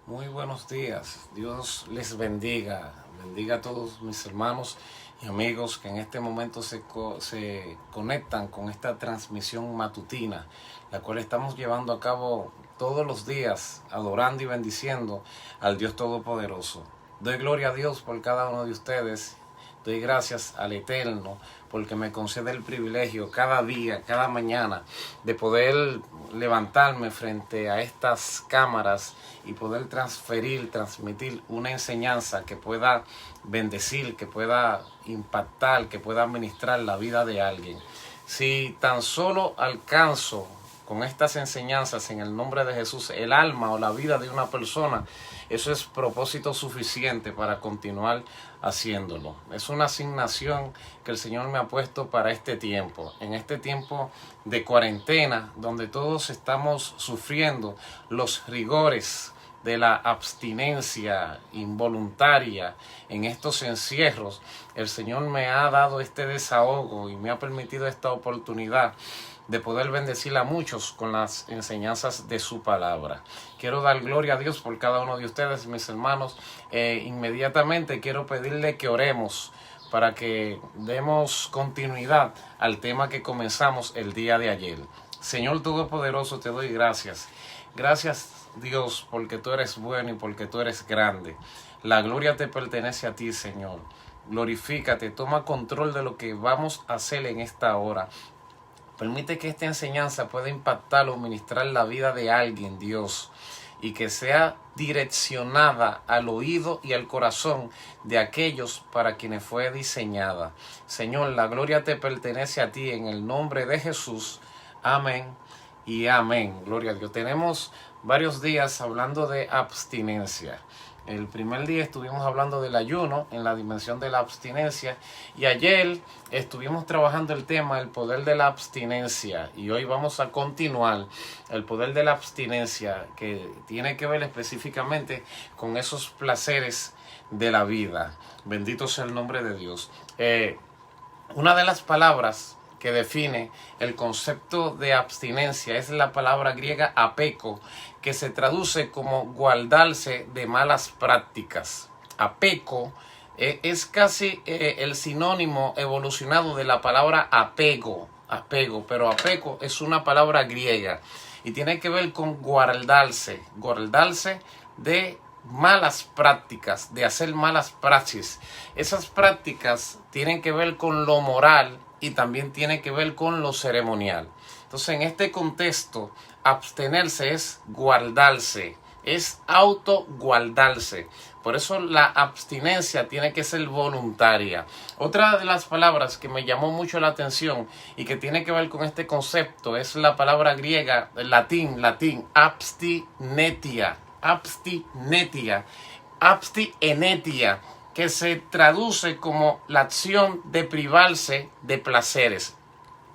Muy buenos días. Dios les bendiga. Bendiga a todos mis hermanos y amigos que en este momento se conectan con esta transmisión matutina, la cual estamos llevando a cabo todos los días, adorando y bendiciendo al Dios Todopoderoso. Doy gloria a Dios por cada uno de ustedes. Doy gracias al Eterno porque me concede el privilegio cada día, cada mañana, de poder levantarme frente a estas cámaras y poder transmitir una enseñanza que pueda bendecir, que pueda impactar, que pueda ministrar la vida de alguien. Si tan solo alcanzo con estas enseñanzas en el nombre de Jesús el alma o la vida de una persona, eso es propósito suficiente para continuar haciéndolo. Es una asignación que el Señor me ha puesto para este tiempo, en este tiempo de cuarentena, donde todos estamos sufriendo los rigores de la abstinencia involuntaria en estos encierros. El Señor me ha dado este desahogo y me ha permitido esta oportunidad de poder bendecir a muchos con las enseñanzas de su palabra. Quiero dar gloria a Dios por cada uno de ustedes, mis hermanos. Inmediatamente quiero pedirle que oremos para que demos continuidad al tema que comenzamos el día de ayer. Señor Todopoderoso, te doy gracias. Gracias, Dios, porque tú eres bueno y porque tú eres grande. La gloria te pertenece a ti, Señor. Glorifícate, toma control de lo que vamos a hacer en esta hora. Permite que esta enseñanza pueda impactar o ministrar la vida de alguien, Dios, y que sea direccionada al oído y al corazón de aquellos para quienes fue diseñada. Señor, la gloria te pertenece a ti en el nombre de Jesús. Amén y amén. Gloria a Dios. Tenemos varios días hablando de abstinencia. El primer día estuvimos hablando del ayuno en la dimensión de la abstinencia y ayer estuvimos trabajando el tema el poder de la abstinencia y hoy vamos a continuar el poder de la abstinencia que tiene que ver específicamente con esos placeres de la vida. Bendito sea el nombre de Dios. Una de las palabras que define el concepto de abstinencia es la palabra griega apeco, que se traduce como guardarse de malas prácticas. Apeco es casi el sinónimo evolucionado de la palabra apego, pero apego es una palabra griega y tiene que ver con guardarse de malas prácticas, de hacer malas praxis. Esas prácticas tienen que ver con lo moral y también tiene que ver con lo ceremonial. Entonces, en este contexto, abstenerse es guardarse, es autoguardarse. Por eso la abstinencia tiene que ser voluntaria. Otra de las palabras que me llamó mucho la atención y que tiene que ver con este concepto es la palabra griega, latín, abstinetia, abstinetia, que se traduce como la acción de privarse de placeres.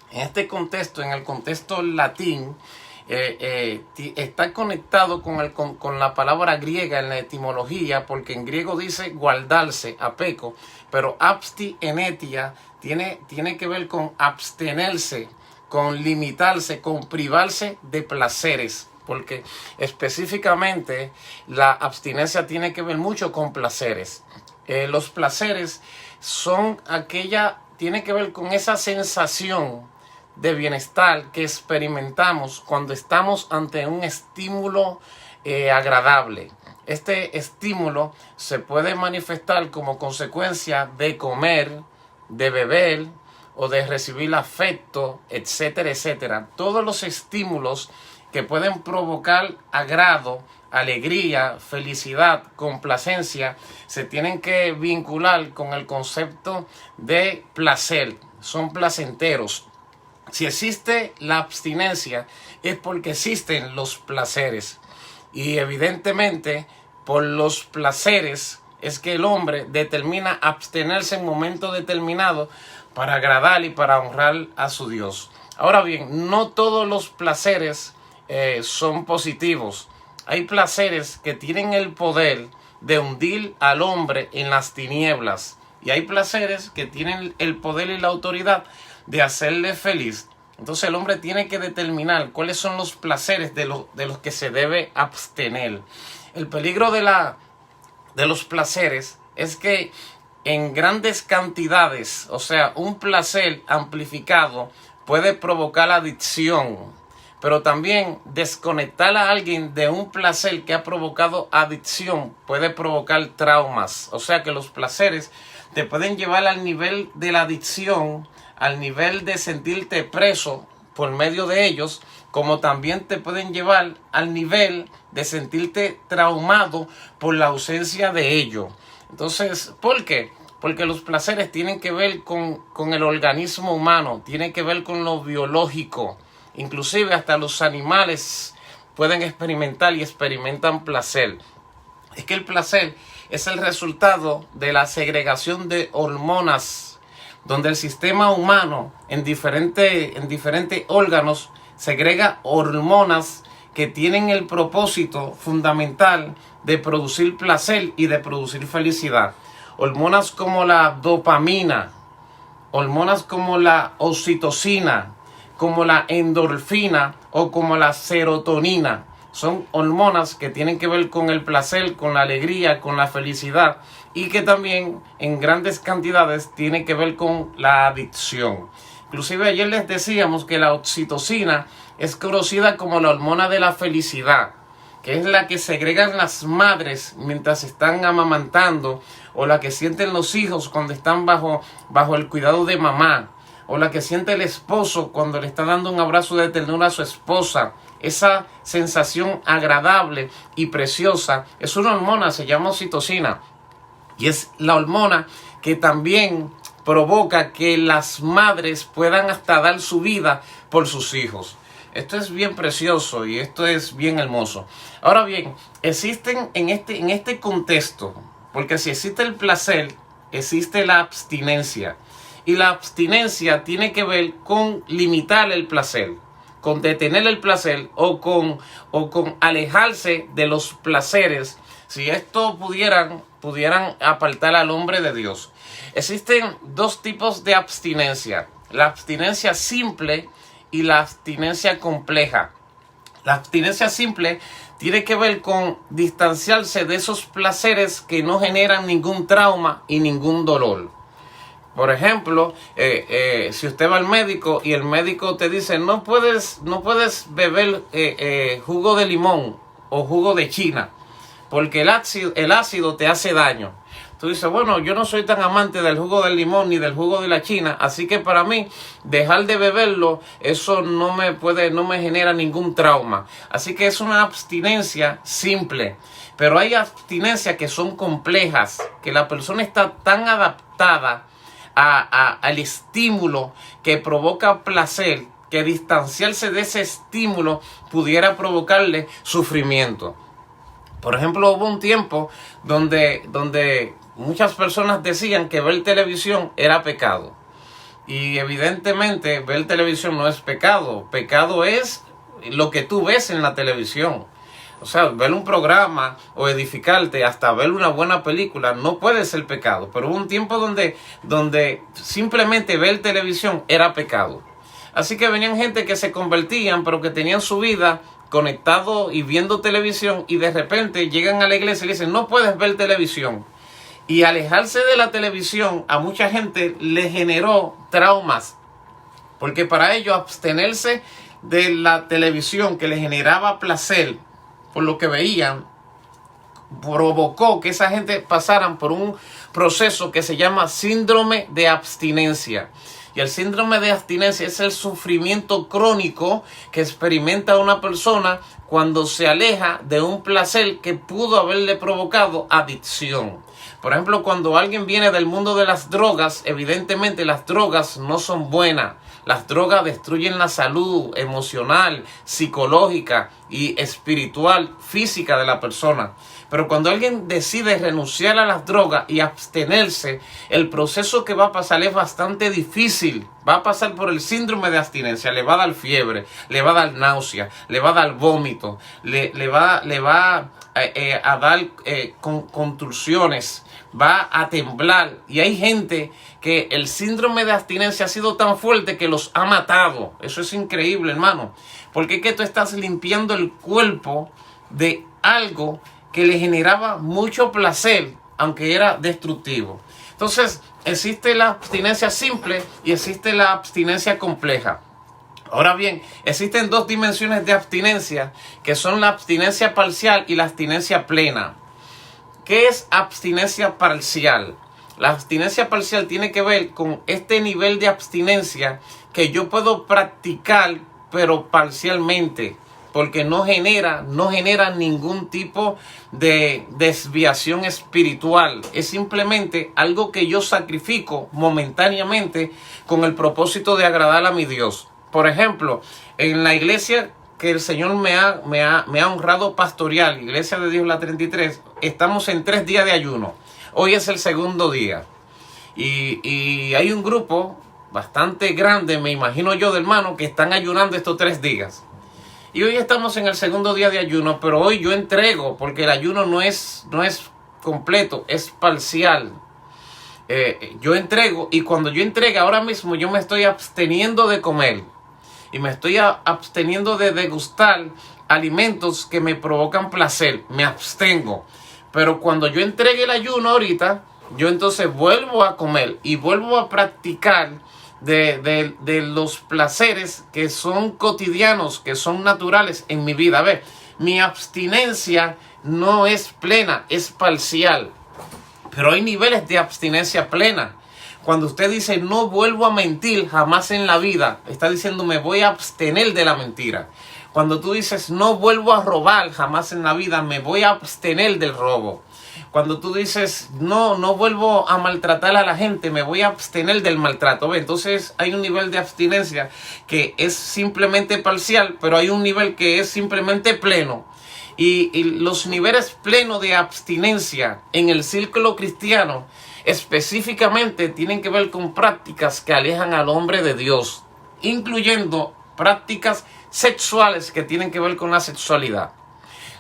En este contexto, en el contexto latín, está conectado con la palabra griega en la etimología, porque en griego dice guardarse, apeco, pero abstinetia tiene que ver con abstenerse, con limitarse, con privarse de placeres. Porque específicamente la abstinencia tiene que ver mucho con placeres. Los placeres tiene que ver con esa sensación de bienestar que experimentamos cuando estamos ante un estímulo agradable. Este estímulo se puede manifestar como consecuencia de comer, de beber o de recibir afecto, etcétera, etcétera. Todos los estímulos que pueden provocar agrado, alegría, felicidad, complacencia, se tienen que vincular con el concepto de placer. Son placenteros. Si existe la abstinencia, es porque existen los placeres. Y evidentemente, por los placeres es que el hombre determina abstenerse en momentos determinados para agradar y para honrar a su Dios. Ahora bien, no todos los placeres son positivos. Hay placeres que tienen el poder de hundir al hombre en las tinieblas. Y hay placeres que tienen el poder y la autoridad de hacerle feliz. Entonces el hombre tiene que determinar cuáles son los placeres de los que se debe abstener. El peligro de los placeres es que en grandes cantidades, o sea, un placer amplificado puede provocar adicción, pero también desconectar a alguien de un placer que ha provocado adicción puede provocar traumas. O sea que los placeres te pueden llevar al nivel de la adicción, al nivel de sentirte preso por medio de ellos, como también te pueden llevar al nivel de sentirte traumado por la ausencia de ello. Entonces, ¿por qué? Porque los placeres tienen que ver con el organismo humano, tienen que ver con lo biológico. Inclusive hasta los animales pueden experimentar y experimentan placer. Es que el placer es el resultado de la segregación de hormonas, donde el sistema humano en diferentes órganos segrega hormonas que tienen el propósito fundamental de producir placer y de producir felicidad. Hormonas como la dopamina, hormonas como la oxitocina, como la endorfina o como la serotonina. Son hormonas que tienen que ver con el placer, con la alegría, con la felicidad y que también en grandes cantidades tienen que ver con la adicción. Inclusive ayer les decíamos que la oxitocina es conocida como la hormona de la felicidad, que es la que segregan las madres mientras están amamantando, o la que sienten los hijos cuando están bajo el cuidado de mamá, o la que siente el esposo cuando le está dando un abrazo de ternura a su esposa. Esa sensación agradable y preciosa es una hormona, se llama oxitocina, y es la hormona que también provoca que las madres puedan hasta dar su vida por sus hijos. Esto es bien precioso y esto es bien hermoso. Ahora bien, existen en este contexto, porque si existe el placer, existe la abstinencia. Y la abstinencia tiene que ver con limitar el placer, con detener el placer o con alejarse de los placeres. Si esto pudieran apartar al hombre de Dios. Existen dos tipos de abstinencia: la abstinencia simple y la abstinencia compleja. La abstinencia simple tiene que ver con distanciarse de esos placeres que no generan ningún trauma y ningún dolor. Por ejemplo, si usted va al médico y el médico te dice no puedes beber jugo de limón o jugo de China porque el ácido te hace daño. Tú dices, bueno, yo no soy tan amante del jugo del limón ni del jugo de la China, así que para mí dejar de beberlo, eso no me genera ningún trauma. Así que es una abstinencia simple. Pero hay abstinencias que son complejas, que la persona está tan adaptada al estímulo que provoca placer, que distanciarse de ese estímulo pudiera provocarle sufrimiento. Por ejemplo, hubo un tiempo donde muchas personas decían que ver televisión era pecado. Y evidentemente ver televisión no es pecado. Pecado es lo que tú ves en la televisión. O sea, ver un programa o edificarte, hasta ver una buena película, no puede ser pecado. Pero hubo un tiempo donde simplemente ver televisión era pecado. Así que venían gente que se convertían, pero que tenían su vida conectado y viendo televisión, y de repente llegan a la iglesia y le dicen, no puedes ver televisión. Y alejarse de la televisión a mucha gente le generó traumas, porque para ellos abstenerse de la televisión que les generaba placer por lo que veían, provocó que esa gente pasaran por un proceso que se llama síndrome de abstinencia. Y el síndrome de abstinencia es el sufrimiento crónico que experimenta una persona cuando se aleja de un placer que pudo haberle provocado adicción. Por ejemplo, cuando alguien viene del mundo de las drogas, evidentemente las drogas no son buenas. Las drogas destruyen la salud emocional, psicológica y espiritual, física de la persona. Pero cuando alguien decide renunciar a las drogas y abstenerse, el proceso que va a pasar es bastante difícil. Va a pasar por el síndrome de abstinencia, le va a dar fiebre, le va a dar náusea, le va a dar vómito, le va a dar contorsiones, va a temblar. Y hay gente que el síndrome de abstinencia ha sido tan fuerte que los ha matado. Eso es increíble, hermano. Porque es que tú estás limpiando el cuerpo de algo que le generaba mucho placer, aunque era destructivo. Entonces, existe la abstinencia simple y existe la abstinencia compleja. Ahora bien, existen dos dimensiones de abstinencia, que son la abstinencia parcial y la abstinencia plena. ¿Qué es abstinencia parcial? La abstinencia parcial tiene que ver con este nivel de abstinencia que yo puedo practicar, pero parcialmente, porque no genera ningún tipo de desviación espiritual. Es simplemente algo que yo sacrifico momentáneamente con el propósito de agradar a mi Dios. Por ejemplo, en la iglesia que el Señor me ha honrado pastoral, Iglesia de Dios la 33, estamos en 3 días de ayuno. Hoy es el segundo día. Y hay un grupo bastante grande, me imagino yo, de hermanos que están ayunando estos 3 días. Y hoy estamos en el segundo día de ayuno, pero hoy yo entrego, porque el ayuno no es completo, es parcial. Yo entrego, y cuando yo entregue, ahora mismo yo me estoy absteniendo de comer. Y me estoy absteniendo de degustar alimentos que me provocan placer. Me abstengo. Pero cuando yo entregue el ayuno ahorita, yo entonces vuelvo a comer y vuelvo a practicar de los placeres que son cotidianos, que son naturales en mi vida. A ver, mi abstinencia no es plena, es parcial. Pero hay niveles de abstinencia plena. Cuando usted dice no vuelvo a mentir jamás en la vida, está diciendo me voy a abstener de la mentira. Cuando tú dices no vuelvo a robar jamás en la vida, me voy a abstener del robo. Cuando tú dices no vuelvo a maltratar a la gente, me voy a abstener del maltrato. Entonces hay un nivel de abstinencia que es simplemente parcial, pero hay un nivel que es simplemente pleno. Y los niveles plenos de abstinencia en el círculo cristiano específicamente tienen que ver con prácticas que alejan al hombre de Dios, incluyendo prácticas sexuales que tienen que ver con la sexualidad.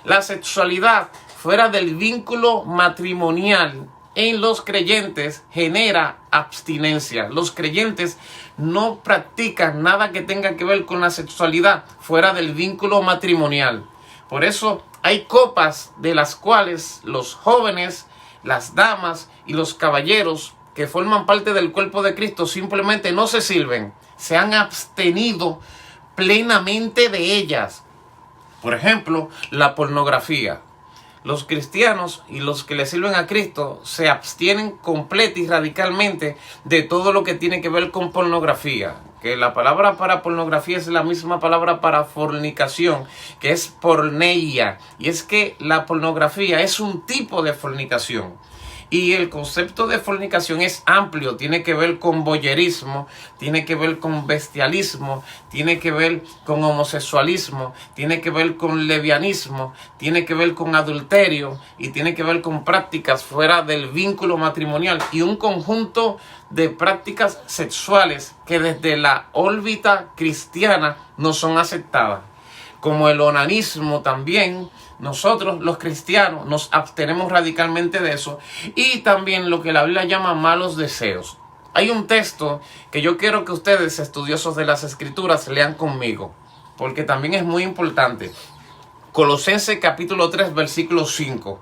La sexualidad fuera del vínculo matrimonial en los creyentes genera abstinencia. Los creyentes no practican nada que tenga que ver con la sexualidad fuera del vínculo matrimonial. Por eso hay copas de las cuales los jóvenes, las damas y los caballeros que forman parte del cuerpo de Cristo simplemente no se sirven, se han abstenido plenamente de ellas. Por ejemplo, la pornografía. Los cristianos y los que le sirven a Cristo se abstienen completa y radicalmente de todo lo que tiene que ver con pornografía. Que la palabra para pornografía es la misma palabra para fornicación, que es porneia. Y es que la pornografía es un tipo de fornicación. Y el concepto de fornicación es amplio, tiene que ver con voyerismo, tiene que ver con bestialismo, tiene que ver con homosexualismo, tiene que ver con lesbianismo, tiene que ver con adulterio y tiene que ver con prácticas fuera del vínculo matrimonial y un conjunto de prácticas sexuales que desde la órbita cristiana no son aceptadas. Como el onanismo también, nosotros los cristianos nos abstenemos radicalmente de eso. Y también lo que la Biblia llama malos deseos. Hay un texto que yo quiero que ustedes, estudiosos de las Escrituras, lean conmigo, porque también es muy importante. Colosenses capítulo 3, versículo 5.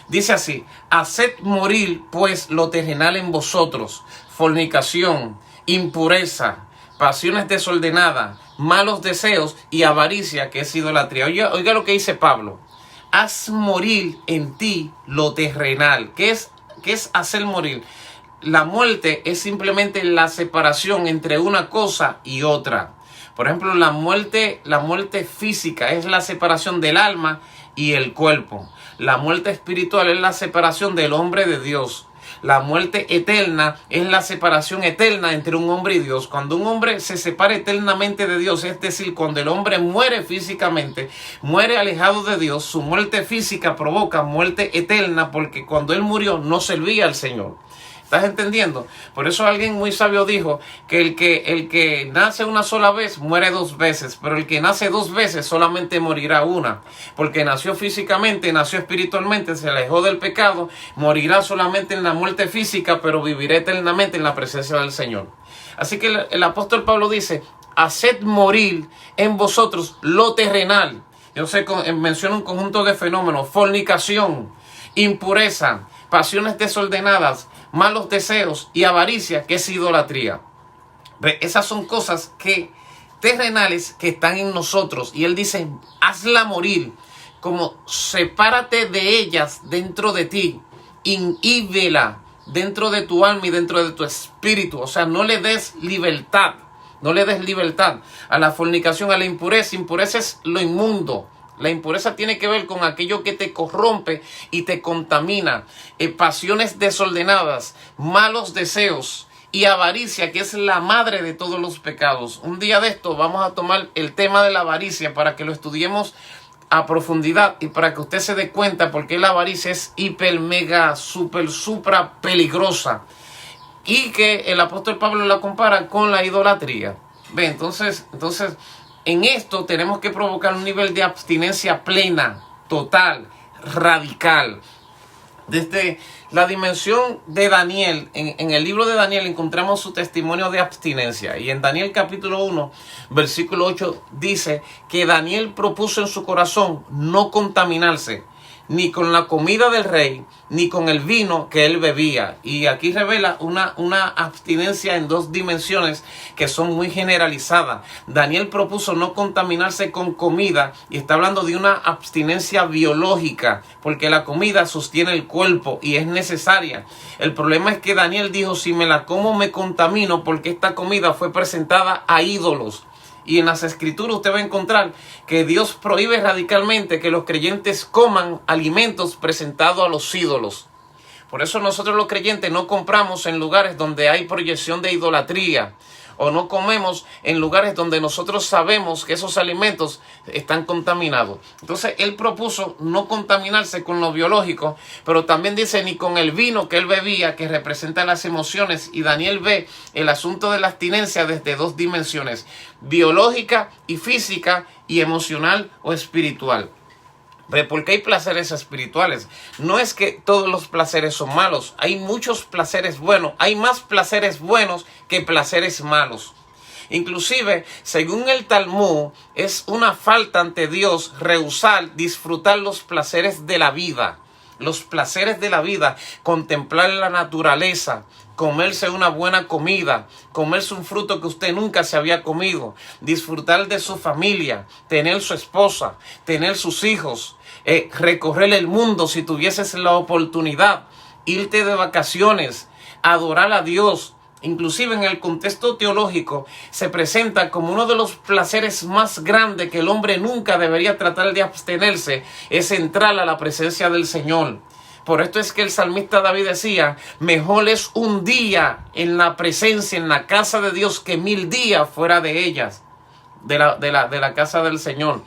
Dice así: haced morir pues lo terrenal en vosotros, fornicación, impureza, pasiones desordenadas, malos deseos y avaricia, que es idolatría. Oiga lo que dice Pablo: haz morir en ti lo terrenal. ¿Qué es hacer morir? La muerte es simplemente la separación entre una cosa y otra. Por ejemplo, la muerte física es la separación del alma y el cuerpo. La muerte espiritual es la separación del hombre de Dios. La muerte eterna es la separación eterna entre un hombre y Dios. Cuando un hombre se separa eternamente de Dios, es decir, cuando el hombre muere físicamente, muere alejado de Dios, su muerte física provoca muerte eterna, porque cuando él murió no servía al Señor. ¿Estás entendiendo? Por eso alguien muy sabio dijo que el que nace una sola vez muere 2 veces, pero el que nace 2 veces solamente morirá una. Porque nació físicamente, nació espiritualmente, se alejó del pecado, morirá solamente en la muerte física, pero vivirá eternamente en la presencia del Señor. Así que el apóstol Pablo dice: haced morir en vosotros lo terrenal. Menciono un conjunto de fenómenos: fornicación, impureza, pasiones desordenadas, malos deseos y avaricia, que es idolatría. Esas son cosas terrenales que están en nosotros. Y él dice, hazla morir, como sepárate de ellas dentro de ti, inhíbela dentro de tu alma y dentro de tu espíritu. O sea, no le des libertad. No le des libertad a la fornicación, a la impureza. Impureza es lo inmundo. La impureza tiene que ver con aquello que te corrompe y te contamina. Pasiones desordenadas, malos deseos y avaricia, que es la madre de todos los pecados. Un día de esto vamos a tomar el tema de la avaricia para que lo estudiemos a profundidad y para que usted se dé cuenta por qué la avaricia es hiper, mega, super, supra peligrosa. Y que el apóstol Pablo la compara con la idolatría. Ve, entonces, en esto tenemos que provocar un nivel de abstinencia plena, total, radical. Desde la dimensión de Daniel, en el libro de Daniel encontramos su testimonio de abstinencia. Y en Daniel capítulo 1, versículo 8, dice que Daniel propuso en su corazón no contaminarse ni con la comida del rey, ni con el vino que él bebía. Y aquí revela una abstinencia en dos dimensiones que son muy generalizadas. Daniel propuso no contaminarse con comida, y está hablando de una abstinencia biológica, porque la comida sostiene el cuerpo y es necesaria. El problema es que Daniel dijo, si me la como me contamino, porque esta comida fue presentada a ídolos. Y en las escrituras usted va a encontrar que Dios prohíbe radicalmente que los creyentes coman alimentos presentados a los ídolos. Por eso nosotros los creyentes no compramos en lugares donde hay proyección de idolatría, o no comemos en lugares donde nosotros sabemos que esos alimentos están contaminados. Entonces él propuso no contaminarse con lo biológico, pero también dice ni con el vino que él bebía, que representa las emociones. Y Daniel ve el asunto de la abstinencia desde dos dimensiones: biológica y física, y emocional o espiritual. Porque hay placeres espirituales. No es que todos los placeres son malos. Hay muchos placeres buenos. Hay más placeres buenos que placeres malos. Inclusive, según el Talmud, es una falta ante Dios rehusar disfrutar los placeres de la vida. Los placeres de la vida, contemplar la naturaleza, comerse una buena comida, comerse un fruto que usted nunca se había comido, disfrutar de su familia, tener su esposa, tener sus hijos, recorrer el mundo si tuvieses la oportunidad, irte de vacaciones, adorar a Dios. Inclusive en el contexto teológico se presenta como uno de los placeres más grandes que el hombre nunca debería tratar de abstenerse, es entrar a la presencia del Señor. Por esto es que el salmista David decía, mejor es un día en la presencia, en la casa de Dios, que 1000 días fuera de ellas, de la casa del Señor.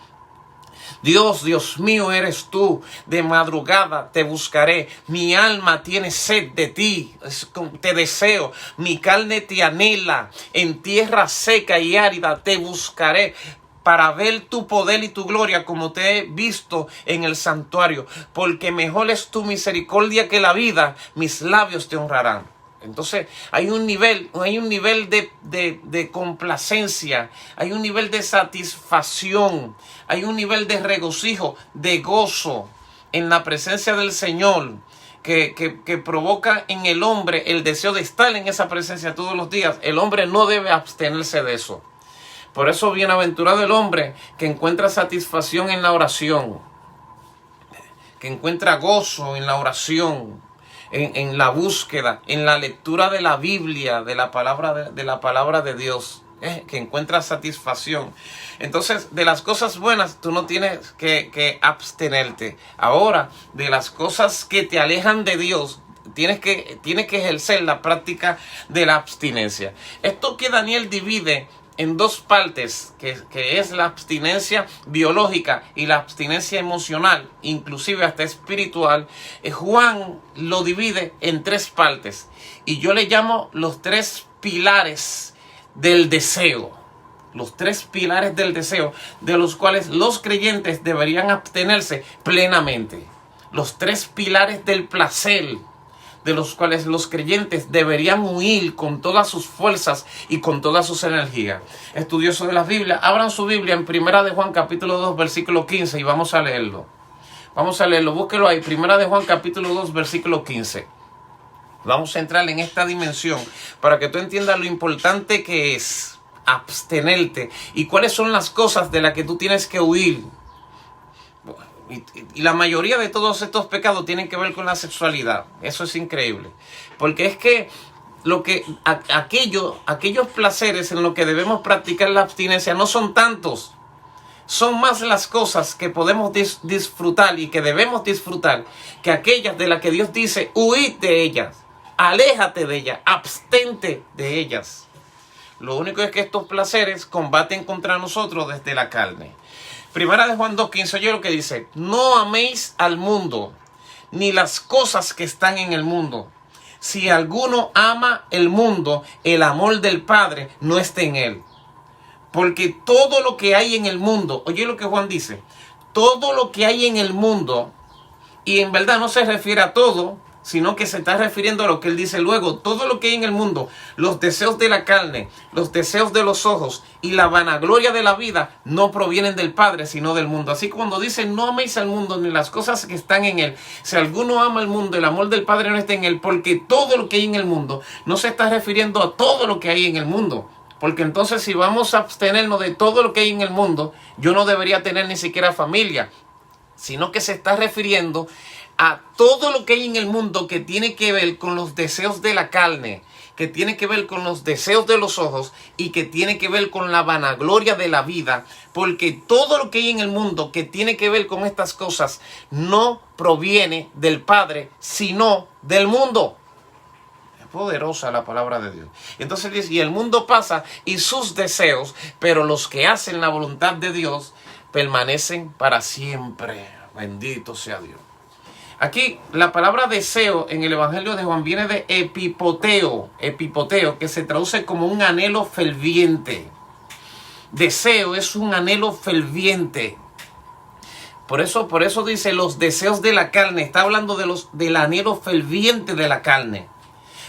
Dios, Dios mío eres tú, de madrugada te buscaré, mi alma tiene sed de ti, te deseo, mi carne te anhela, en tierra seca y árida te buscaré, para ver tu poder y tu gloria como te he visto en el santuario, porque mejor es tu misericordia que la vida, mis labios te honrarán. Entonces hay un nivel de complacencia, hay un nivel de satisfacción, hay un nivel de regocijo, de gozo en la presencia del Señor, que provoca en el hombre el deseo de estar en esa presencia todos los días. El hombre no debe abstenerse de eso. Por eso bienaventurado el hombre que encuentra satisfacción en la oración, que encuentra gozo en la oración, en la búsqueda, en la lectura de la Biblia, de la palabra de Dios, que encuentra satisfacción. Entonces, de las cosas buenas tú no tienes que abstenerte. Ahora, de las cosas que te alejan de Dios, tienes que ejercer la práctica de la abstinencia. Esto que Daniel divide en dos partes, que es la abstinencia biológica y la abstinencia emocional, inclusive hasta espiritual, Juan lo divide en tres partes. Y yo le llamo los tres pilares del deseo. Los tres pilares del deseo, de los cuales los creyentes deberían abstenerse plenamente. Los tres pilares del placer, de los cuales los creyentes deberían huir con todas sus fuerzas y con todas sus energías. Estudiosos de la Biblia, abran su Biblia en Primera de Juan capítulo 2 versículo 15 y vamos a leerlo. Vamos a leerlo, búsquelo ahí, Primera de Juan capítulo 2 versículo 15. Vamos a entrar en esta dimensión para que tú entiendas lo importante que es abstenerte y cuáles son las cosas de las que tú tienes que huir. Y la mayoría de todos estos pecados tienen que ver con la sexualidad. Eso es increíble. Porque es que aquellos placeres en los que debemos practicar la abstinencia no son tantos. Son más las cosas que podemos disfrutar y que debemos disfrutar que aquellas de las que Dios dice, huid de ellas, aléjate de ellas, abstente de ellas. Lo único es que estos placeres combaten contra nosotros desde la carne. Primera de Juan 2:15, oye lo que dice, no améis al mundo, ni las cosas que están en el mundo. Si alguno ama el mundo, el amor del Padre no está en él. Porque todo lo que hay en el mundo, oye lo que Juan dice, todo lo que hay en el mundo, y en verdad no se refiere a todo, sino que se está refiriendo a lo que él dice luego, todo lo que hay en el mundo, los deseos de la carne, los deseos de los ojos y la vanagloria de la vida no provienen del Padre, sino del mundo. Así que cuando dice no améis al mundo ni las cosas que están en él, si alguno ama al mundo, el amor del Padre no está en él, porque todo lo que hay en el mundo no se está refiriendo a todo lo que hay en el mundo. Porque entonces si vamos a abstenernos de todo lo que hay en el mundo, yo no debería tener ni siquiera familia, sino que se está refiriendo a todo lo que hay en el mundo que tiene que ver con los deseos de la carne, que tiene que ver con los deseos de los ojos y que tiene que ver con la vanagloria de la vida, porque todo lo que hay en el mundo que tiene que ver con estas cosas no proviene del Padre, sino del mundo. Es poderosa la palabra de Dios. Entonces dice, y el mundo pasa y sus deseos, pero los que hacen la voluntad de Dios permanecen para siempre. Bendito sea Dios. Aquí la palabra deseo en el Evangelio de Juan viene de epipoteo, que se traduce como un anhelo ferviente. Deseo es un anhelo ferviente. Por eso dice los deseos de la carne. Está hablando del anhelo ferviente de la carne.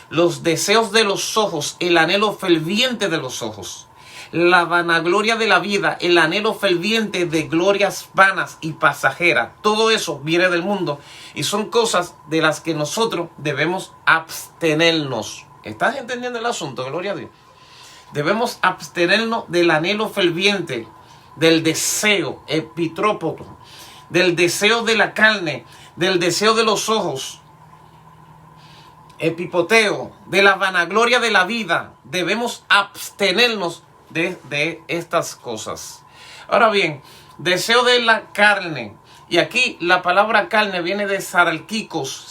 Los deseos de los ojos, el anhelo ferviente de los ojos. La vanagloria de la vida, el anhelo ferviente de glorias vanas y pasajeras. Todo eso viene del mundo y son cosas de las que nosotros debemos abstenernos. ¿Estás entendiendo el asunto? Gloria a Dios. Debemos abstenernos del anhelo ferviente, del deseo epitrópoto, del deseo de la carne, del deseo de los ojos, epipoteo, de la vanagloria de la vida. Debemos abstenernos de estas cosas. Ahora bien, deseo de la carne. Y aquí la palabra carne viene de salquicos,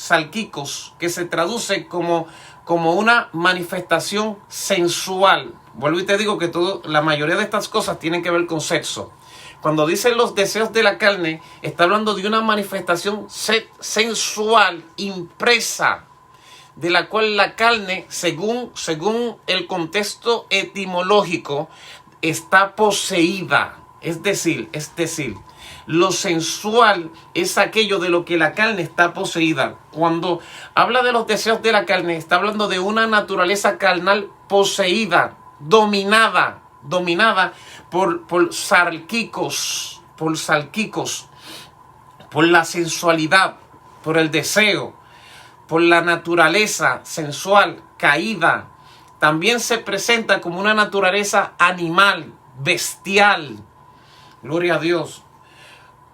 que se traduce como una manifestación sensual. Vuelvo y te digo que la mayoría de estas cosas tienen que ver con sexo. Cuando dicen los deseos de la carne, está hablando de una manifestación sensual, impresa, de la cual la carne, según el contexto etimológico, está poseída. Es decir, lo sensual es aquello de lo que la carne está poseída. Cuando habla de los deseos de la carne, está hablando de una naturaleza carnal poseída, dominada por salquicos, por la sensualidad, por el deseo, por la naturaleza sensual caída. También se presenta como una naturaleza animal, bestial. Gloria a Dios.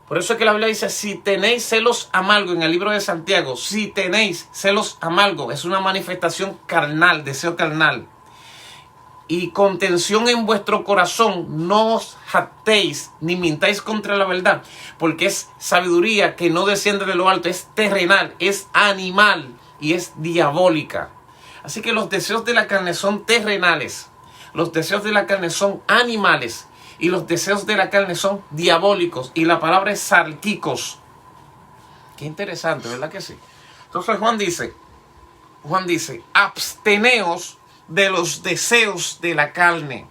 Por eso es que la Biblia dice, si tenéis celos amargos, en el libro de Santiago, si tenéis celos amargos, es una manifestación carnal, deseo carnal. Y contención en vuestro corazón, no os jactéis ni mintáis contra la verdad, porque es sabiduría que no desciende de lo alto, es terrenal, es animal y es diabólica. Así que los deseos de la carne son terrenales, los deseos de la carne son animales y los deseos de la carne son diabólicos, y la palabra es salquicos. Qué interesante, ¿verdad que sí? Entonces Juan dice, absteneos de los deseos de la carne.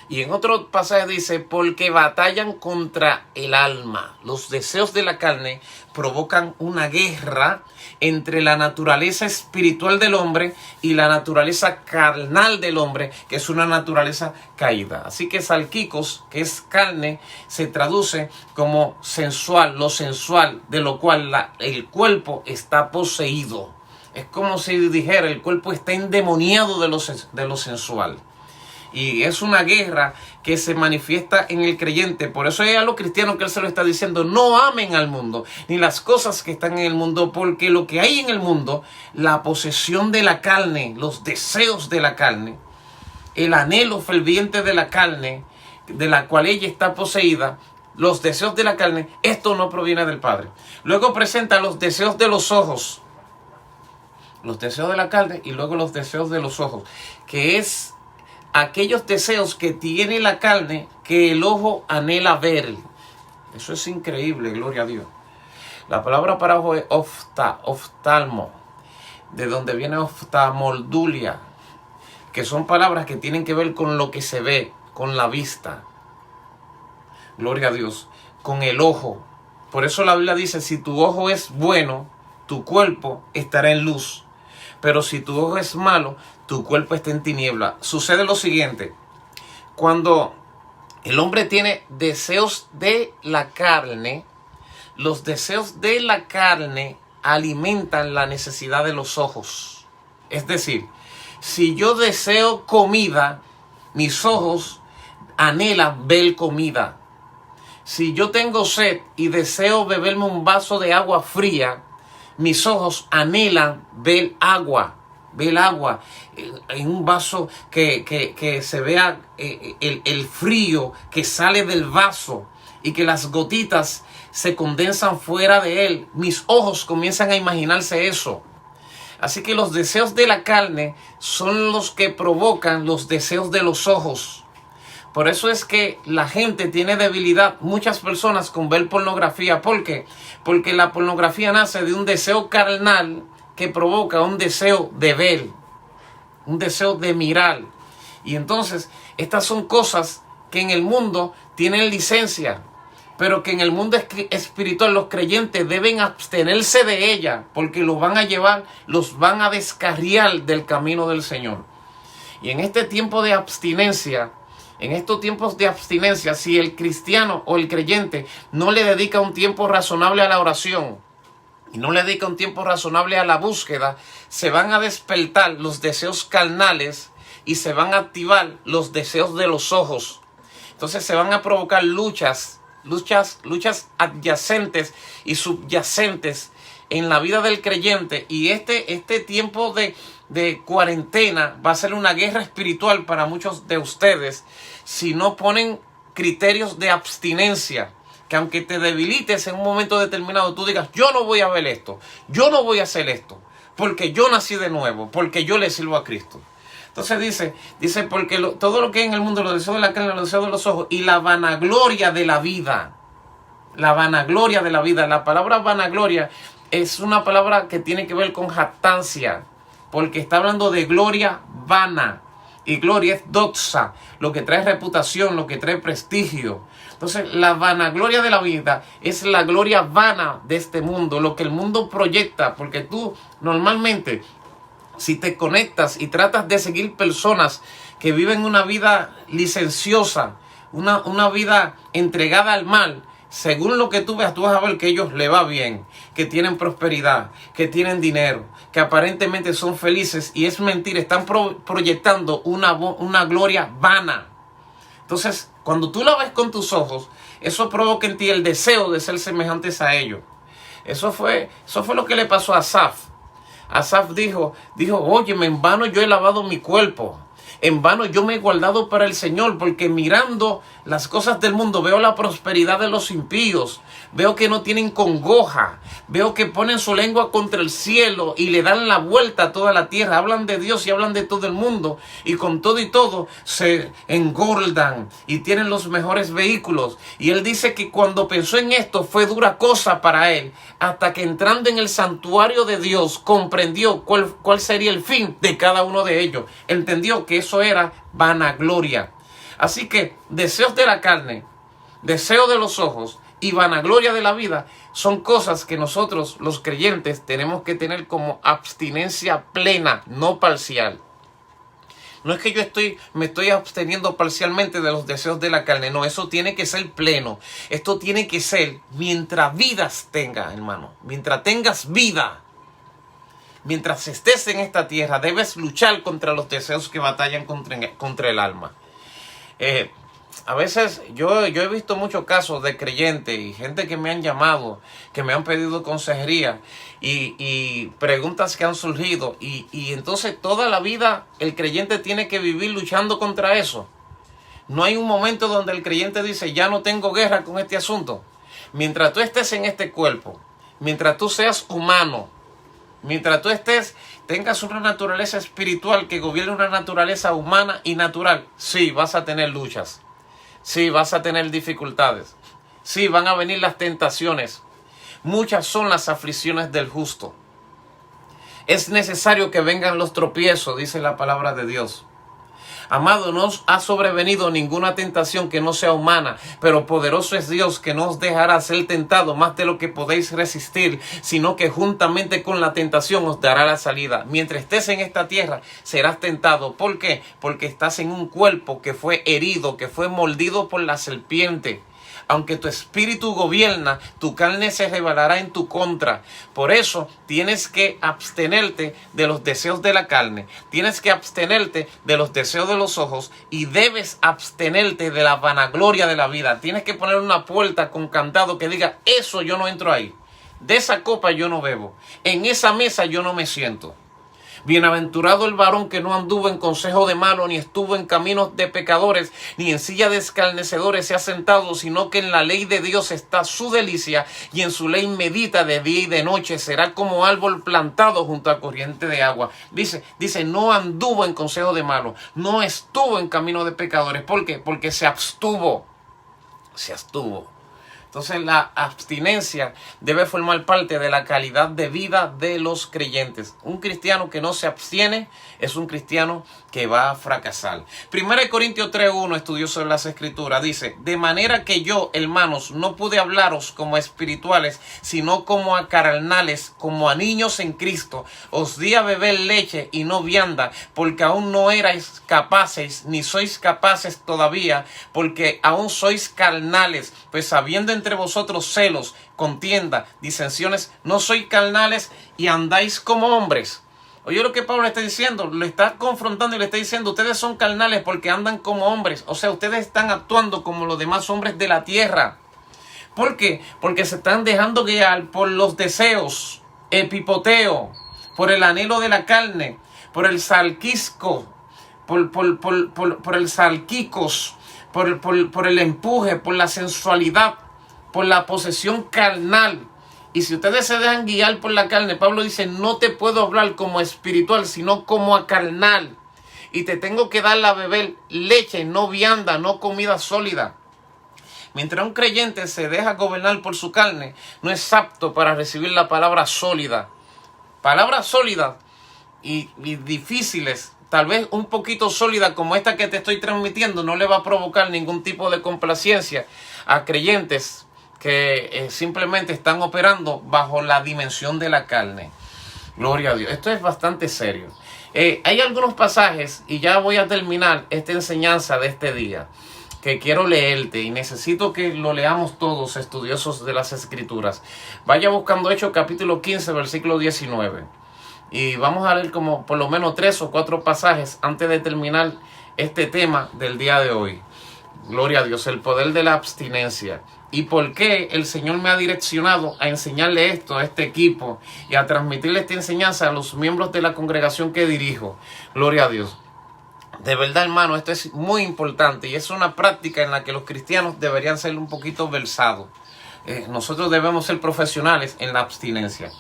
Y en otro pasaje dice, porque batallan contra el alma. Los deseos de la carne provocan una guerra entre la naturaleza espiritual del hombre y la naturaleza carnal del hombre, que es una naturaleza caída. Así que salquicos, que es carne, se traduce como sensual, lo sensual, de lo cual el cuerpo está poseído. Es como si dijera, el cuerpo está endemoniado de lo sensual. Y es una guerra que se manifiesta en el creyente. Por eso es a los cristianos que él se lo está diciendo, no amen al mundo, ni las cosas que están en el mundo, porque lo que hay en el mundo, la posesión de la carne, los deseos de la carne, el anhelo ferviente de la carne, de la cual ella está poseída, los deseos de la carne, esto no proviene del Padre. Luego presenta los deseos de los ojos, los deseos de la carne y luego los deseos de los ojos, que es aquellos deseos que tiene la carne que el ojo anhela ver. Eso es increíble, gloria a Dios. La palabra para ojo es oftalmo, de donde viene oftalmoldulia, que son palabras que tienen que ver con lo que se ve, con la vista. Gloria a Dios, con el ojo. Por eso la Biblia dice, si tu ojo es bueno, tu cuerpo estará en luz. Pero si tu ojo es malo, tu cuerpo está en tiniebla. Sucede lo siguiente. Cuando el hombre tiene deseos de la carne, los deseos de la carne alimentan la necesidad de los ojos. Es decir, si yo deseo comida, mis ojos anhelan ver comida. Si yo tengo sed y deseo beberme un vaso de agua fría, mis ojos anhelan ver agua en un vaso que se vea el frío que sale del vaso y que las gotitas se condensan fuera de él. Mis ojos comienzan a imaginarse eso. Así que los deseos de la carne son los que provocan los deseos de los ojos. Por eso es que la gente tiene debilidad, muchas personas, con ver pornografía. ¿Por qué? Porque la pornografía nace de un deseo carnal que provoca un deseo de ver, un deseo de mirar. Y entonces, estas son cosas que en el mundo tienen licencia, pero que en el mundo espiritual los creyentes deben abstenerse de ella, porque los van a llevar, los van a descarriar del camino del Señor. Y en este tiempo de abstinencia, en estos tiempos de abstinencia, si el cristiano o el creyente no le dedica un tiempo razonable a la oración y no le dedica un tiempo razonable a la búsqueda, se van a despertar los deseos carnales y se van a activar los deseos de los ojos. Entonces se van a provocar luchas adyacentes y subyacentes en la vida del creyente. Y este tiempo de cuarentena va a ser una guerra espiritual para muchos de ustedes si no ponen criterios de abstinencia, que aunque te debilites en un momento determinado, tú digas, yo no voy a ver esto, yo no voy a hacer esto, porque yo nací de nuevo, porque yo le sirvo a Cristo. Entonces dice porque todo lo que hay en el mundo, los deseos de la carne, los deseos de los ojos y la vanagloria de la vida, la palabra vanagloria es una palabra que tiene que ver con jactancia, porque está hablando de gloria vana. Y gloria es doxa, lo que trae reputación, lo que trae prestigio. Entonces, la vanagloria de la vida es la gloria vana de este mundo, lo que el mundo proyecta, porque tú normalmente, si te conectas y tratas de seguir personas que viven una vida licenciosa, una vida entregada al mal, según lo que tú veas, tú vas a ver que a ellos les va bien, que tienen prosperidad, que tienen dinero, que aparentemente son felices, y es mentira, están proyectando una gloria vana. Entonces, cuando tú la ves con tus ojos, eso provoca en ti el deseo de ser semejantes a ellos. Eso fue lo que le pasó a Asaf. Asaf dijo, óyeme, en vano yo he lavado mi cuerpo. En vano yo me he guardado para el Señor, porque mirando las cosas del mundo veo la prosperidad de los impíos, veo que no tienen congoja, veo que ponen su lengua contra el cielo y le dan la vuelta a toda la tierra, hablan de Dios y hablan de todo el mundo, y con todo y todo se engordan y tienen los mejores vehículos. Y él dice que cuando pensó en esto fue dura cosa para él, hasta que entrando en el santuario de Dios comprendió cuál sería el fin de cada uno de ellos. Entendió que eso era vanagloria. Así que deseos de la carne, deseo de los ojos y vanagloria de la vida son cosas que nosotros, los creyentes, tenemos que tener como abstinencia plena, no parcial. No es que me estoy absteniendo parcialmente de los deseos de la carne. No, eso tiene que ser pleno. Esto tiene que ser mientras vidas tengas, hermano. Mientras tengas vida. Mientras estés en esta tierra, debes luchar contra los deseos que batallan contra el alma. A veces yo he visto muchos casos de creyentes y gente que me han llamado, que me han pedido consejería y preguntas que han surgido. Y entonces toda la vida el creyente tiene que vivir luchando contra eso. No hay un momento donde el creyente dice, ya no tengo guerra con este asunto. Mientras tú estés en este cuerpo, mientras tú seas humano, mientras tú tengas una naturaleza espiritual que gobierne una naturaleza humana y natural, sí, vas a tener luchas. Sí, vas a tener dificultades. Sí, van a venir las tentaciones. Muchas son las aflicciones del justo. Es necesario que vengan los tropiezos, dice la palabra de Dios. Amado, no os ha sobrevenido ninguna tentación que no sea humana, pero poderoso es Dios que no os dejará ser tentado más de lo que podéis resistir, sino que juntamente con la tentación os dará la salida. Mientras estés en esta tierra, serás tentado. ¿Por qué? Porque estás en un cuerpo que fue herido, que fue mordido por la serpiente. Aunque tu espíritu gobierna, tu carne se rebelará en tu contra. Por eso tienes que abstenerte de los deseos de la carne. Tienes que abstenerte de los deseos de los ojos. Y debes abstenerte de la vanagloria de la vida. Tienes que poner una puerta con candado que diga, eso yo no entro ahí. De esa copa yo no bebo. En esa mesa yo no me siento. Bienaventurado el varón que no anduvo en consejo de malos, ni estuvo en caminos de pecadores, ni en silla de escarnecedores se ha sentado, sino que en la ley de Dios está su delicia, y en su ley medita de día y de noche. Será como árbol plantado junto a corriente de agua. Dice, no anduvo en consejo de malos, no estuvo en camino de pecadores. ¿Por qué? Porque se abstuvo. Entonces la abstinencia debe formar parte de la calidad de vida de los creyentes. Un cristiano que no se abstiene es un cristiano que va a fracasar. 1 Corintios 3:1, estudioso de las Escrituras, dice, de manera que yo, hermanos, no pude hablaros como espirituales, sino como a carnales, como a niños en Cristo. Os di a beber leche y no vianda, porque aún no erais capaces, ni sois capaces todavía, porque aún sois carnales, pues habiendo entre vosotros celos, contienda, disensiones, no sois carnales y andáis como hombres. Oye lo que Pablo está diciendo, lo está confrontando y le está diciendo, ustedes son carnales porque andan como hombres. O sea, ustedes están actuando como los demás hombres de la tierra. ¿Por qué? Porque se están dejando guiar por los deseos, epipoteo, por el anhelo de la carne, por el salquisco, por el salquicos, por el empuje, por la sensualidad, por la posesión carnal. Y si ustedes se dejan guiar por la carne, Pablo dice, no te puedo hablar como espiritual, sino como a carnal. Y te tengo que dar a beber leche, no vianda, no comida sólida. Mientras un creyente se deja gobernar por su carne, no es apto para recibir la palabra sólida. Palabras sólidas y difíciles, tal vez un poquito sólida como esta que te estoy transmitiendo, no le va a provocar ningún tipo de complacencia a creyentes que simplemente están operando bajo la dimensión de la carne. Gloria a Dios. Esto es bastante serio. Hay algunos pasajes, y ya voy a terminar esta enseñanza de este día, que quiero leerte y necesito que lo leamos todos, estudiosos de las Escrituras. Vaya buscando Hechos capítulo 15, versículo 19. Y vamos a leer como por lo menos 3 o 4 pasajes antes de terminar este tema del día de hoy. Gloria a Dios, el poder de la abstinencia. Y por qué el Señor me ha direccionado a enseñarle esto a este equipo y a transmitirle esta enseñanza a los miembros de la congregación que dirijo. Gloria a Dios. De verdad, hermano, esto es muy importante y es una práctica en la que los cristianos deberían ser un poquito versados. Nosotros debemos ser profesionales en la abstinencia.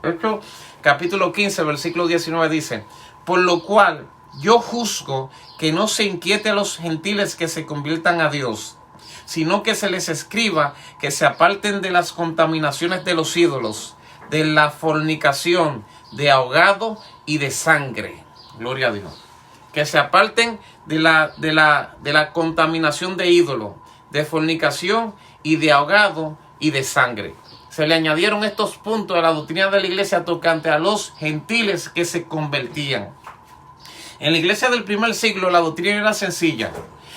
Hechos capítulo 15, versículo 19 dice, por lo cual yo juzgo que no se inquiete a los gentiles que se conviertan a Dios, sino que se les escriba que se aparten de las contaminaciones de los ídolos, de la fornicación, de ahogado y de sangre. Gloria a Dios. que se aparten de la contaminación de ídolo, de fornicación y de ahogado y de sangre. Se le añadieron estos puntos a la doctrina de la iglesia tocante a los gentiles que se convertían. En la iglesia del primer siglo la doctrina era sencilla.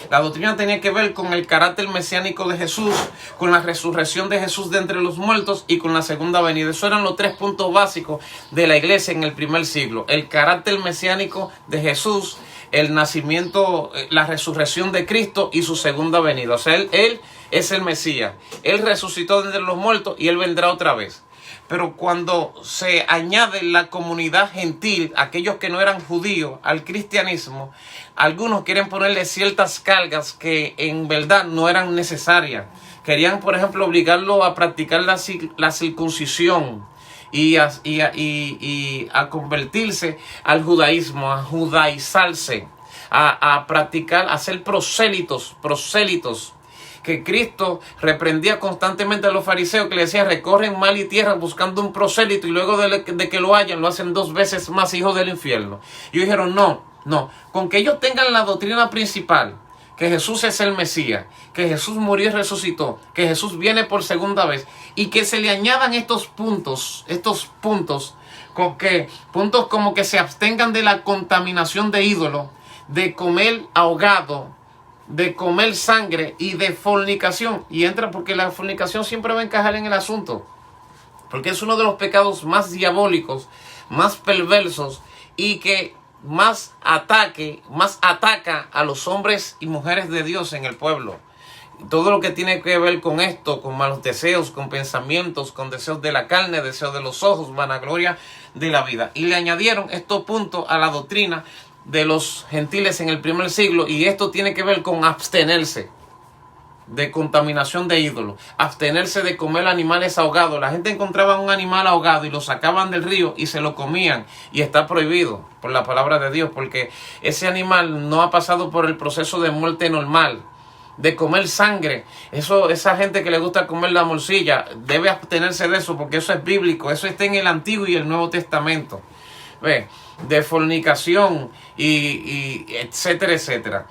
La doctrina tenía que ver con el carácter mesiánico de Jesús, con la resurrección de Jesús de entre los muertos y con la segunda venida. Esos eran los 3 puntos básicos de la iglesia en el primer siglo. El carácter mesiánico de Jesús, el nacimiento, la resurrección de Cristo y su segunda venida. O sea, Él es el Mesías. Él resucitó de entre los muertos y Él vendrá otra vez. Pero cuando se añade la comunidad gentil, aquellos que no eran judíos, al cristianismo, algunos quieren ponerle ciertas cargas que en verdad no eran necesarias. Querían, por ejemplo, obligarlo a practicar la circuncisión y a convertirse al judaísmo, a judaizarse, a practicar, a ser prosélitos. Que Cristo reprendía constantemente a los fariseos que le decían: recorren mar y tierra buscando un prosélito y luego de que lo hayan, lo hacen 2 veces más hijos del infierno. Y dijeron: no, con que ellos tengan la doctrina principal, que Jesús es el Mesías, que Jesús murió y resucitó, que Jesús viene por segunda vez, y que se le añadan estos puntos como que se abstengan de la contaminación de ídolo, de comer ahogado, de comer sangre y de fornicación. Y entra porque la fornicación siempre va a encajar en el asunto, porque es uno de los pecados más diabólicos, más perversos y que más ataca a los hombres y mujeres de Dios en el pueblo. Todo lo que tiene que ver con esto, con malos deseos, con pensamientos, con deseos de la carne, deseos de los ojos, vanagloria de la vida. Y le añadieron estos puntos a la doctrina de los gentiles en el primer siglo, y esto tiene que ver con abstenerse de contaminación de ídolos, abstenerse de comer animales ahogados. La gente encontraba un animal ahogado y lo sacaban del río y se lo comían, y está prohibido por la palabra de Dios, porque ese animal no ha pasado por el proceso de muerte normal. De comer sangre, esa gente que le gusta comer la morcilla debe abstenerse de eso, porque eso es bíblico, eso está en el Antiguo y el Nuevo Testamento. ¿Ve? De fornicación y etcétera, etcétera.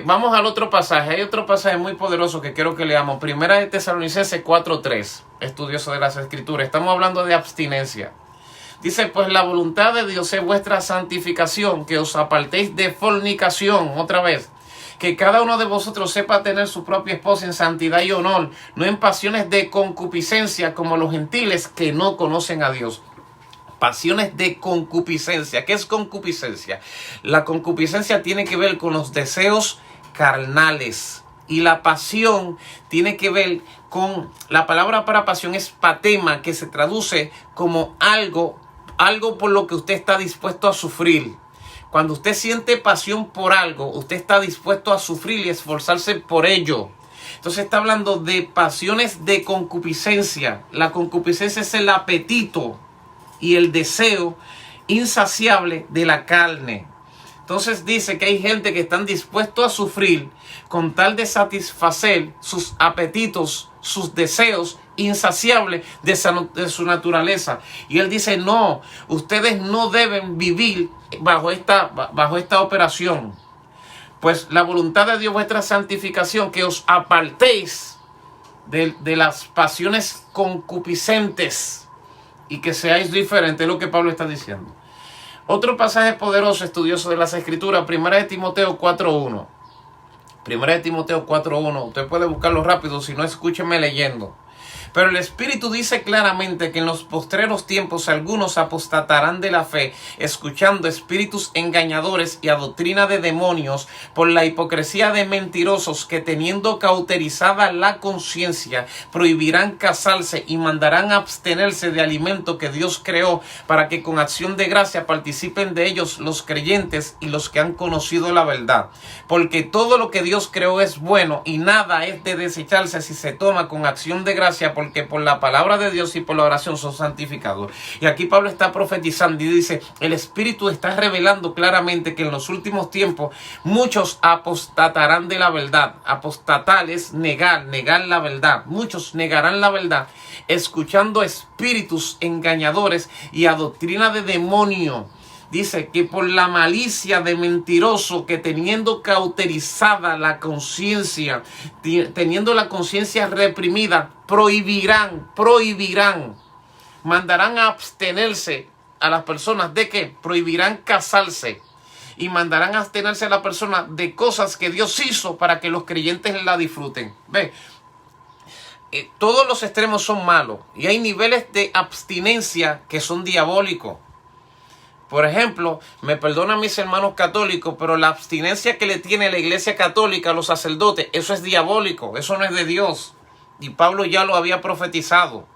Vamos al otro pasaje. Hay otro pasaje muy poderoso que quiero que leamos. Primera de Tesalonicenses 4:3, estudioso de las Escrituras. Estamos hablando de abstinencia. Dice: pues la voluntad de Dios es vuestra santificación, que os apartéis de fornicación. Otra vez: que cada uno de vosotros sepa tener su propia esposa en santidad y honor, no en pasiones de concupiscencia como los gentiles que no conocen a Dios. Pasiones de concupiscencia. ¿Qué es concupiscencia? La concupiscencia tiene que ver con los deseos carnales. Y la pasión tiene que ver con... La palabra para pasión es patema, que se traduce como algo por lo que usted está dispuesto a sufrir. Cuando usted siente pasión por algo, usted está dispuesto a sufrir y esforzarse por ello. Entonces está hablando de pasiones de concupiscencia. La concupiscencia es el apetito y el deseo insaciable de la carne. Entonces dice que hay gente que están dispuestos a sufrir con tal de satisfacer sus apetitos, sus deseos insaciables de su naturaleza. Y él dice: no, ustedes no deben vivir bajo esta operación. Pues la voluntad de Dios, vuestra santificación, que os apartéis de las pasiones concupiscentes y que seáis diferentes, es lo que Pablo está diciendo. Otro pasaje poderoso, estudioso de las Escrituras, 1 de Timoteo 4:1. 1 de Timoteo 4:1. Usted puede buscarlo rápido, si no, escúcheme leyendo. Pero el Espíritu dice claramente que en los postreros tiempos algunos apostatarán de la fe, escuchando espíritus engañadores y a doctrina de demonios, por la hipocresía de mentirosos que, teniendo cauterizada la conciencia, prohibirán casarse y mandarán abstenerse de alimento que Dios creó, para que con acción de gracia participen de ellos los creyentes y los que han conocido la verdad. Porque todo lo que Dios creó es bueno, y nada es de desecharse si se toma con acción de gracia, porque por la palabra de Dios y por la oración son santificados. Y aquí Pablo está profetizando y dice: el Espíritu está revelando claramente que en los últimos tiempos muchos apostatarán de la verdad. Apostatar es negar la verdad. Muchos negarán la verdad, escuchando espíritus engañadores y a doctrina de demonio. dice que por la malicia de mentiroso que teniendo cauterizada la conciencia, teniendo la conciencia reprimida, prohibirán, mandarán a abstenerse a las personas de que prohibirán casarse y mandarán a abstenerse a la persona de cosas que Dios hizo para que los creyentes la disfruten. Ve, todos los extremos son malos y hay niveles de abstinencia que son diabólicos. Por ejemplo, me perdonan mis hermanos católicos, pero la abstinencia que le tiene la iglesia católica a los sacerdotes, eso es diabólico, eso no es de Dios. Y Pablo ya lo había profetizado.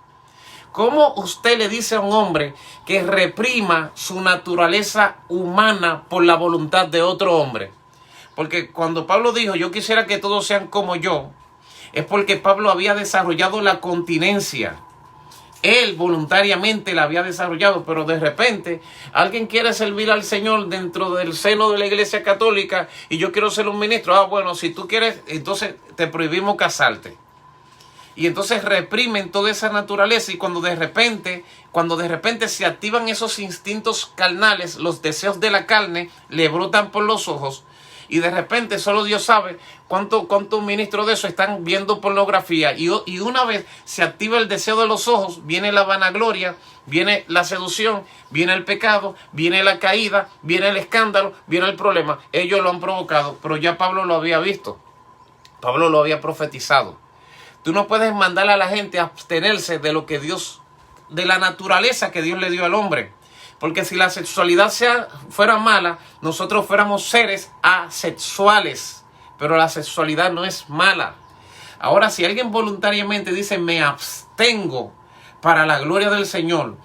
¿Cómo usted le dice a un hombre que reprima su naturaleza humana por la voluntad de otro hombre? Porque cuando Pablo dijo, yo quisiera que todos sean como yo, es porque Pablo había desarrollado la continencia. Él voluntariamente la había desarrollado, pero de repente alguien quiere servir al Señor dentro del seno de la iglesia católica y yo quiero ser un ministro. Ah, bueno, si tú quieres, entonces te prohibimos casarte. Y entonces reprimen toda esa naturaleza y cuando de repente se activan esos instintos carnales, los deseos de la carne le brotan por los ojos. Y de repente solo Dios sabe cuántos ministros de eso están viendo pornografía. Y una vez se activa el deseo de los ojos, viene la vanagloria, viene la seducción, viene el pecado, viene la caída, viene el escándalo, viene el problema. Ellos lo han provocado, pero ya Pablo lo había visto. Pablo lo había profetizado. Tú no puedes mandar a la gente a abstenerse de lo que Dios, de la naturaleza que Dios le dio al hombre. Porque si la sexualidad fuera mala, nosotros fuéramos seres asexuales. Pero la sexualidad no es mala. Ahora, si alguien voluntariamente dice, me abstengo para la gloria del Señor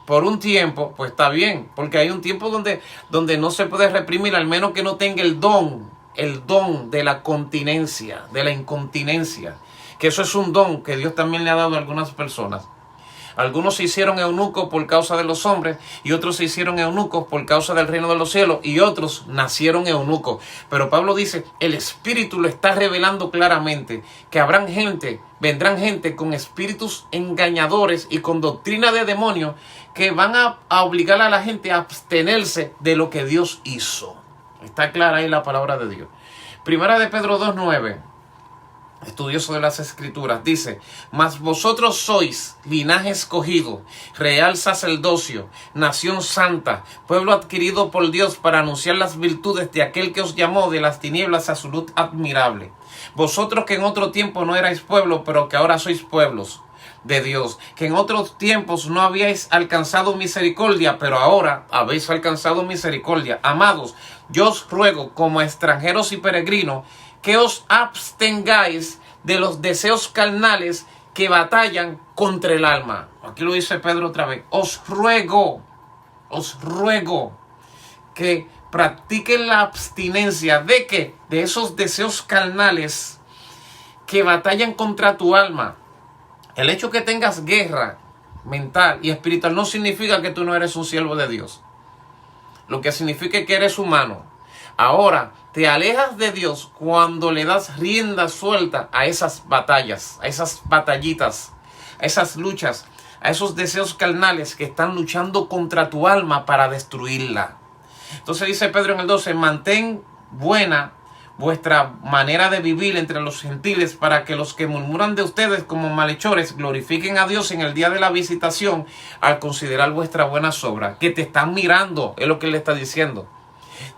por un tiempo, pues está bien. Porque hay un tiempo donde no se puede reprimir, al menos que no tenga el don de la continencia, de la incontinencia. Que eso es un don que Dios también le ha dado a algunas personas. Algunos se hicieron eunucos por causa de los hombres y otros se hicieron eunucos por causa del reino de los cielos y otros nacieron eunucos. Pero Pablo dice, el Espíritu lo está revelando claramente, que vendrán gente con espíritus engañadores y con doctrina de demonios que van a obligar a la gente a abstenerse de lo que Dios hizo. Está clara ahí la palabra de Dios. Primera de Pedro 2:9. Estudioso de las Escrituras, dice, mas vosotros sois linaje escogido, real sacerdocio, nación santa, pueblo adquirido por Dios para anunciar las virtudes de aquel que os llamó de las tinieblas a su luz admirable. Vosotros que en otro tiempo no erais pueblo, pero que ahora sois pueblos de Dios, que en otros tiempos no habíais alcanzado misericordia, pero ahora habéis alcanzado misericordia. Amados, yo os ruego como extranjeros y peregrinos, que os abstengáis de los deseos carnales que batallan contra el alma. Aquí lo dice Pedro otra vez. Os ruego que practiquen la abstinencia de ¿qué? De esos deseos carnales que batallan contra tu alma. El hecho que tengas guerra mental y espiritual no significa que tú no eres un siervo de Dios. Lo que significa es que eres humano. Ahora, te alejas de Dios cuando le das rienda suelta a esas batallas, a esas batallitas, a esas luchas, a esos deseos carnales que están luchando contra tu alma para destruirla. Entonces dice Pedro en el 12, mantén buena vuestra manera de vivir entre los gentiles para que los que murmuran de ustedes como malhechores glorifiquen a Dios en el día de la visitación al considerar vuestra buena obra. Que te están mirando, es lo que él le está diciendo.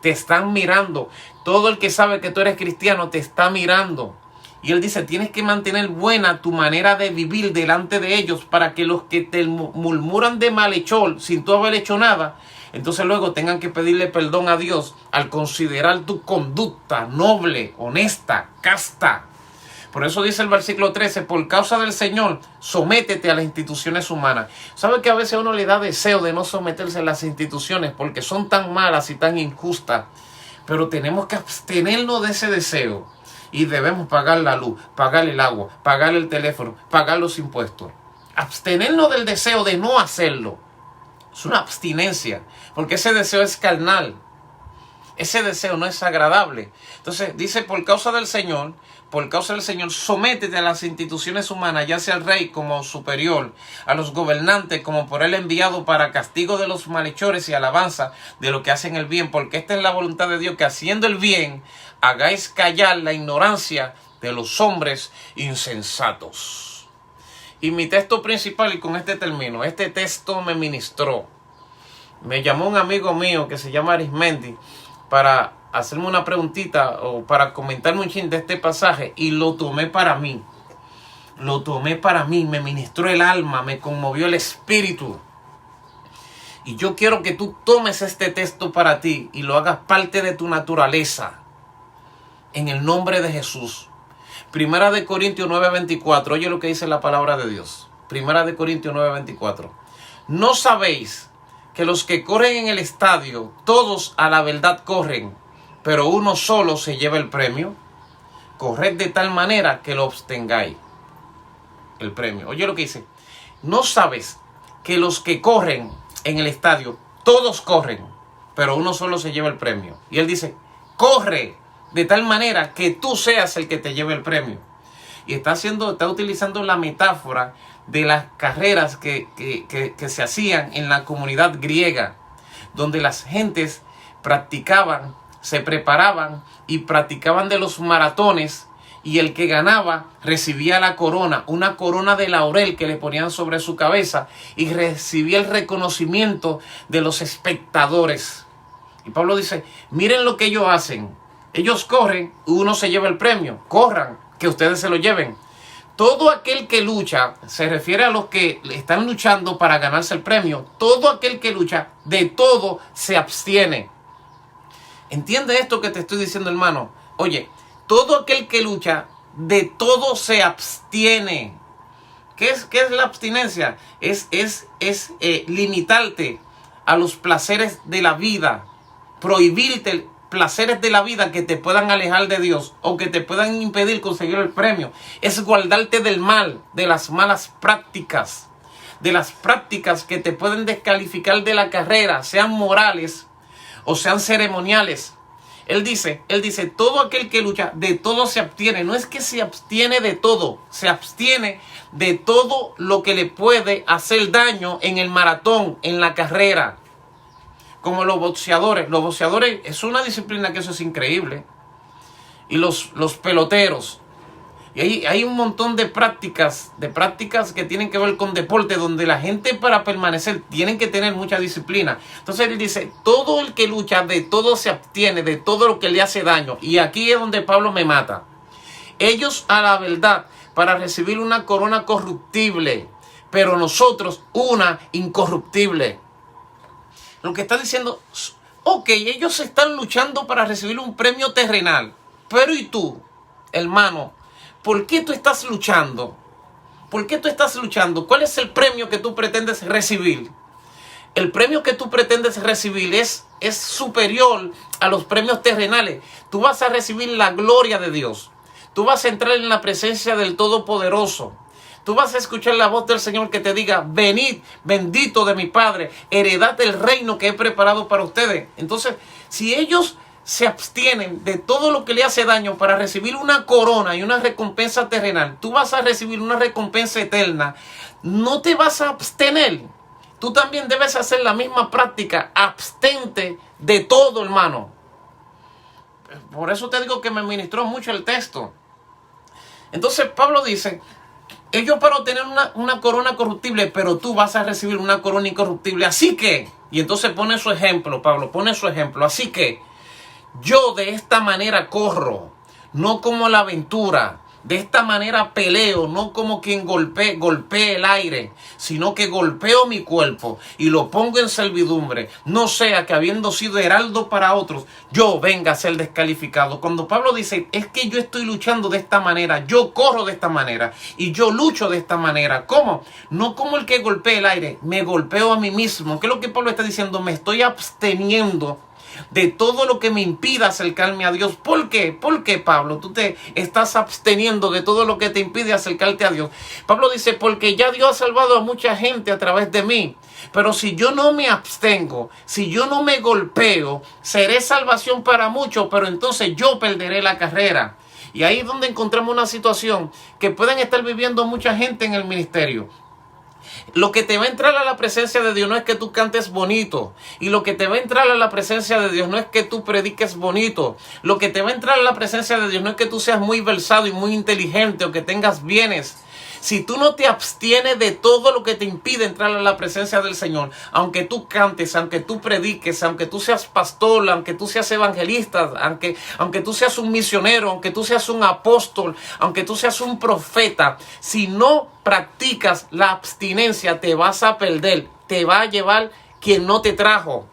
Te están mirando. Todo el que sabe que tú eres cristiano te está mirando. Y él dice, tienes que mantener buena tu manera de vivir delante de ellos para que los que te murmuran de malhechor sin tú haber hecho nada, entonces luego tengan que pedirle perdón a Dios al considerar tu conducta noble, honesta, casta. Por eso dice el versículo 13, por causa del Señor, sométete a las instituciones humanas. ¿Sabe que a veces a uno le da deseo de no someterse a las instituciones porque son tan malas y tan injustas? Pero tenemos que abstenernos de ese deseo y debemos pagar la luz, pagar el agua, pagar el teléfono, pagar los impuestos. Abstenernos del deseo de no hacerlo. Es una abstinencia, porque ese deseo es carnal. Ese deseo no es agradable. Entonces dice, por causa del Señor, por causa del Señor, sométete a las instituciones humanas, ya sea al rey como superior, a los gobernantes como por él enviado para castigo de los malhechores y alabanza de los que hacen el bien, porque esta es la voluntad de Dios, que haciendo el bien hagáis callar la ignorancia de los hombres insensatos. Y mi texto principal, y con este termino, este texto me ministró. Me llamó un amigo mío que se llama Arismendi para hacerme una preguntita o para comentarme un chin de este pasaje, y lo tomé para mí. Lo tomé para mí, me ministró el alma, me conmovió el espíritu. Y yo quiero que tú tomes este texto para ti y lo hagas parte de tu naturaleza. En el nombre de Jesús. Primera de Corintios 9:24. Oye lo que dice la palabra de Dios. Primera de Corintios 9:24. ¿No sabéis que los que corren en el estadio, todos a la verdad corren, pero uno solo se lleva el premio? Corred de tal manera que lo obtengáis, el premio. Oye lo que dice. ¿No sabes que los que corren en el estadio, todos corren, pero uno solo se lleva el premio? Y él dice, corre de tal manera que tú seas el que te lleve el premio. Y está utilizando la metáfora de las carreras que se hacían en la comunidad griega, donde las gentes practicaban, se preparaban y practicaban de los maratones, y el que ganaba recibía la corona, una corona de laurel que le ponían sobre su cabeza, y recibía el reconocimiento de los espectadores. Y Pablo dice, miren lo que ellos hacen. Ellos corren y uno se lleva el premio. Corran, que ustedes se lo lleven. Todo aquel que lucha, se refiere a los que están luchando para ganarse el premio. Todo aquel que lucha, de todo se abstiene. ¿Entiende esto que te estoy diciendo, hermano? Oye, todo aquel que lucha, de todo se abstiene. ¿Qué es la abstinencia? Es limitarte a los placeres de la vida. Prohibirte placeres de la vida que te puedan alejar de Dios o que te puedan impedir conseguir el premio. Es guardarte del mal, de las malas prácticas, de las prácticas que te pueden descalificar de la carrera, sean morales o sean ceremoniales. Él dice, todo aquel que lucha, de todo se abstiene. No es que se abstiene de todo, se abstiene de todo lo que le puede hacer daño en el maratón, en la carrera. Como los boxeadores. Los boxeadores es una disciplina que eso es increíble. Y los peloteros. Y hay un montón de prácticas que tienen que ver con deporte, donde la gente, para permanecer, tienen que tener mucha disciplina. Entonces él dice, todo el que lucha, de todo se abstiene, de todo lo que le hace daño. Y aquí es donde Pablo me mata. Ellos a la verdad, para recibir una corona corruptible, pero nosotros una incorruptible. Lo que está diciendo, ok, ellos están luchando para recibir un premio terrenal. Pero ¿y tú, hermano? ¿Por qué tú estás luchando? ¿Por qué tú estás luchando? ¿Cuál es el premio que tú pretendes recibir? El premio que tú pretendes recibir es superior a los premios terrenales. Tú vas a recibir la gloria de Dios. Tú vas a entrar en la presencia del Todopoderoso. Tú vas a escuchar la voz del Señor que te diga, venid, bendito de mi Padre, heredad el reino que he preparado para ustedes. Entonces, si ellos se abstienen de todo lo que le hace daño para recibir una corona y una recompensa terrenal, tú vas a recibir una recompensa eterna, no te vas a abstener. Tú también debes hacer la misma práctica, abstente de todo, hermano. Por eso te digo que me ministró mucho el texto. Entonces Pablo dice, ellos para obtener una corona corruptible, pero tú vas a recibir una corona incorruptible. Así que, y entonces pone su ejemplo, Pablo, pone su ejemplo. Así que, yo de esta manera corro, no como la aventura. De esta manera peleo, no como quien golpee el aire, sino que golpeo mi cuerpo y lo pongo en servidumbre. No sea que habiendo sido heraldo para otros, yo venga a ser descalificado. Cuando Pablo dice, es que yo estoy luchando de esta manera, yo corro de esta manera y yo lucho de esta manera. ¿Cómo? No como el que golpea el aire, me golpeo a mí mismo. ¿Qué es lo que Pablo está diciendo? Me estoy absteniendo de todo lo que me impida acercarme a Dios. ¿Por qué? ¿Por qué, Pablo? Tú te estás absteniendo de todo lo que te impide acercarte a Dios. Pablo dice, porque ya Dios ha salvado a mucha gente a través de mí. Pero si yo no me abstengo, si yo no me golpeo, seré salvación para muchos, pero entonces yo perderé la carrera. Y ahí es donde encontramos una situación que pueden estar viviendo mucha gente en el ministerio. Lo que te va a entrar a la presencia de Dios no es que tú cantes bonito. Y lo que te va a entrar a la presencia de Dios no es que tú prediques bonito. Lo que te va a entrar a la presencia de Dios no es que tú seas muy versado y muy inteligente o que tengas bienes. Si tú no te abstienes de todo lo que te impide entrar a la presencia del Señor, aunque tú cantes, aunque tú prediques, aunque tú seas pastor, aunque tú seas evangelista, aunque tú seas un misionero, aunque tú seas un apóstol, aunque tú seas un profeta, si no practicas la abstinencia, te vas a perder, te va a llevar quien no te trajo.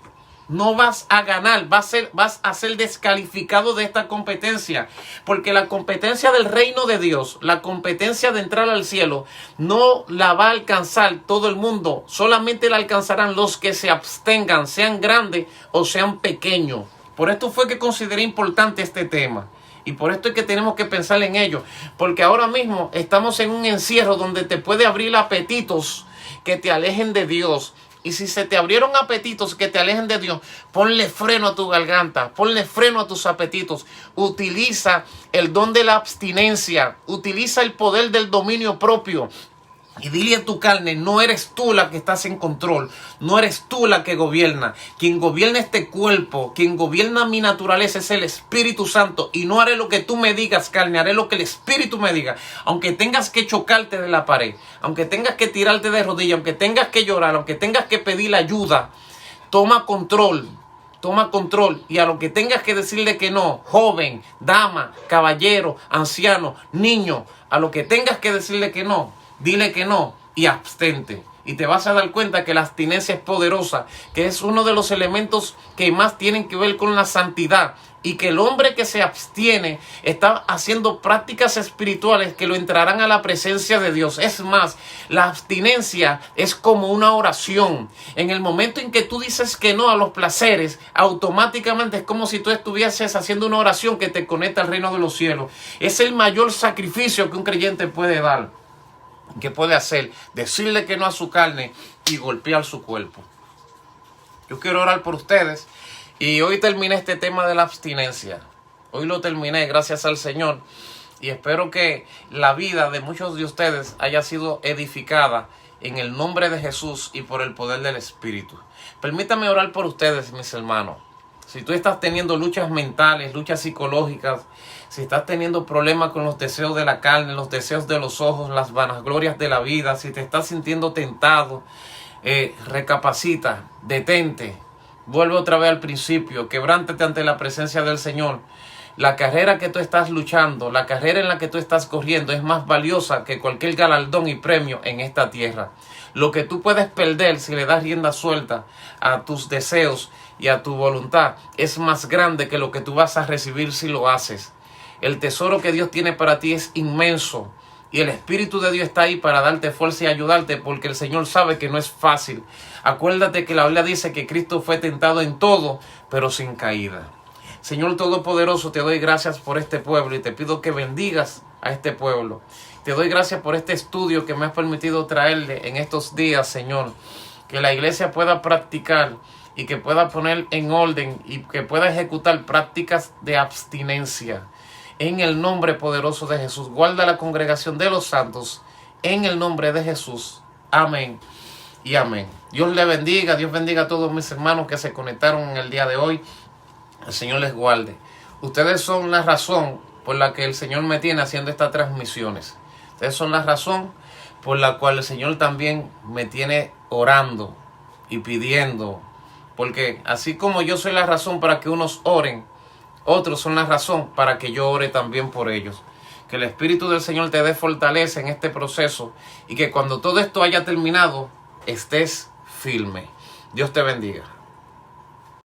No vas a ganar, vas a ser descalificado de esta competencia. Porque la competencia del reino de Dios, la competencia de entrar al cielo, no la va a alcanzar todo el mundo. Solamente la alcanzarán los que se abstengan, sean grandes o sean pequeños. Por esto fue que consideré importante este tema. Y por esto es que tenemos que pensar en ello. Porque ahora mismo estamos en un encierro donde te puede abrir apetitos que te alejen de Dios. Y si se te abrieron apetitos que te alejen de Dios, ponle freno a tu garganta, ponle freno a tus apetitos. Utiliza el don de la abstinencia, utiliza el poder del dominio propio. Y dile a tu carne, no eres tú la que estás en control, no eres tú la que gobierna. Quien gobierna este cuerpo, quien gobierna mi naturaleza es el Espíritu Santo. Y no haré lo que tú me digas, carne, haré lo que el Espíritu me diga. Aunque tengas que chocarte de la pared, aunque tengas que tirarte de rodillas, aunque tengas que llorar, aunque tengas que pedir ayuda, toma control. Toma control y a lo que tengas que decirle que no, joven, dama, caballero, anciano, niño, a lo que tengas que decirle que no, dile que no y abstente. Y te vas a dar cuenta que la abstinencia es poderosa, que es uno de los elementos que más tienen que ver con la santidad. Y que el hombre que se abstiene está haciendo prácticas espirituales que lo entrarán a la presencia de Dios. Es más, la abstinencia es como una oración. En el momento en que tú dices que no a los placeres, automáticamente es como si tú estuvieses haciendo una oración que te conecta al reino de los cielos. Es el mayor sacrificio que un creyente puede dar, que puede hacer, decirle que no a su carne y golpear su cuerpo. Yo quiero orar por ustedes. Y hoy terminé este tema de la abstinencia. Hoy lo terminé, gracias al Señor. Y espero que la vida de muchos de ustedes haya sido edificada en el nombre de Jesús y por el poder del Espíritu. Permítame orar por ustedes, mis hermanos. Si tú estás teniendo luchas mentales, luchas psicológicas, si estás teniendo problemas con los deseos de la carne, los deseos de los ojos, las vanaglorias de la vida, si te estás sintiendo tentado, recapacita, detente. Vuelve otra vez al principio, quebrántate ante la presencia del Señor. La carrera que tú estás luchando, la carrera en la que tú estás corriendo es más valiosa que cualquier galardón y premio en esta tierra. Lo que tú puedes perder si le das rienda suelta a tus deseos y a tu voluntad es más grande que lo que tú vas a recibir si lo haces. El tesoro que Dios tiene para ti es inmenso. Y el Espíritu de Dios está ahí para darte fuerza y ayudarte, porque el Señor sabe que no es fácil. Acuérdate que la Biblia dice que Cristo fue tentado en todo, pero sin caída. Señor Todopoderoso, te doy gracias por este pueblo y te pido que bendigas a este pueblo. Te doy gracias por este estudio que me has permitido traerle en estos días, Señor. Que la iglesia pueda practicar y que pueda poner en orden y que pueda ejecutar prácticas de abstinencia. En el nombre poderoso de Jesús, guarda la congregación de los santos. En el nombre de Jesús. Amén y amén. Dios le bendiga. Dios bendiga a todos mis hermanos que se conectaron en el día de hoy. El Señor les guarde. Ustedes son la razón por la que el Señor me tiene haciendo estas transmisiones. Ustedes son la razón por la cual el Señor también me tiene orando y pidiendo. Porque así como yo soy la razón para que unos oren, otros son la razón para que yo ore también por ellos. Que el Espíritu del Señor te dé fortaleza en este proceso y que cuando todo esto haya terminado, estés firme. Dios te bendiga.